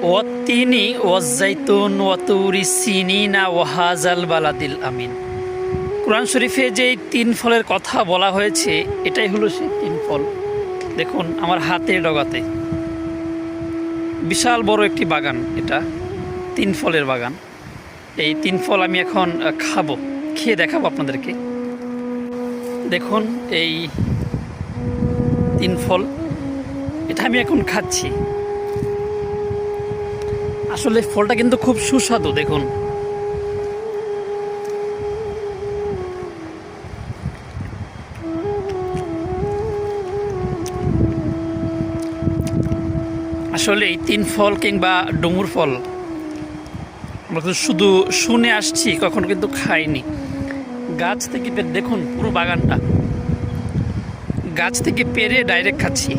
ওয়াত্তিনি ওয়াজ্জাইতুন ওয়াতুরি সিনিনা ওয়াহাজাল বালাদিল আমিন। কোরআন শরীফে যে তিন ফলের কথা বলা হয়েছে এটাই হলো সেই তিন ফল। দেখুন আমার হাতের ডগাতে বিশাল বড় একটি বাগান, এটা তিন ফলের বাগান। এই তিন ফল আমি এখন খাবো, খেয়ে দেখাবো আপনাদেরকে। দেখুন এই তিন ফল, এটা আমি এখন খাচ্ছি। আসলে ফলটা কিন্তু খুব সুস্বাদু। দেখুন আসলে এই তিন ফল কিংবা ডুমুর ফল আমরা তো শুধু শুনে আসছি, কখনো কিন্তু খাইনি। গাছ থেকে দেখুন পুরো বাগানটা, গাছ থেকে পেরে ডাইরেক্ট খাচ্ছি।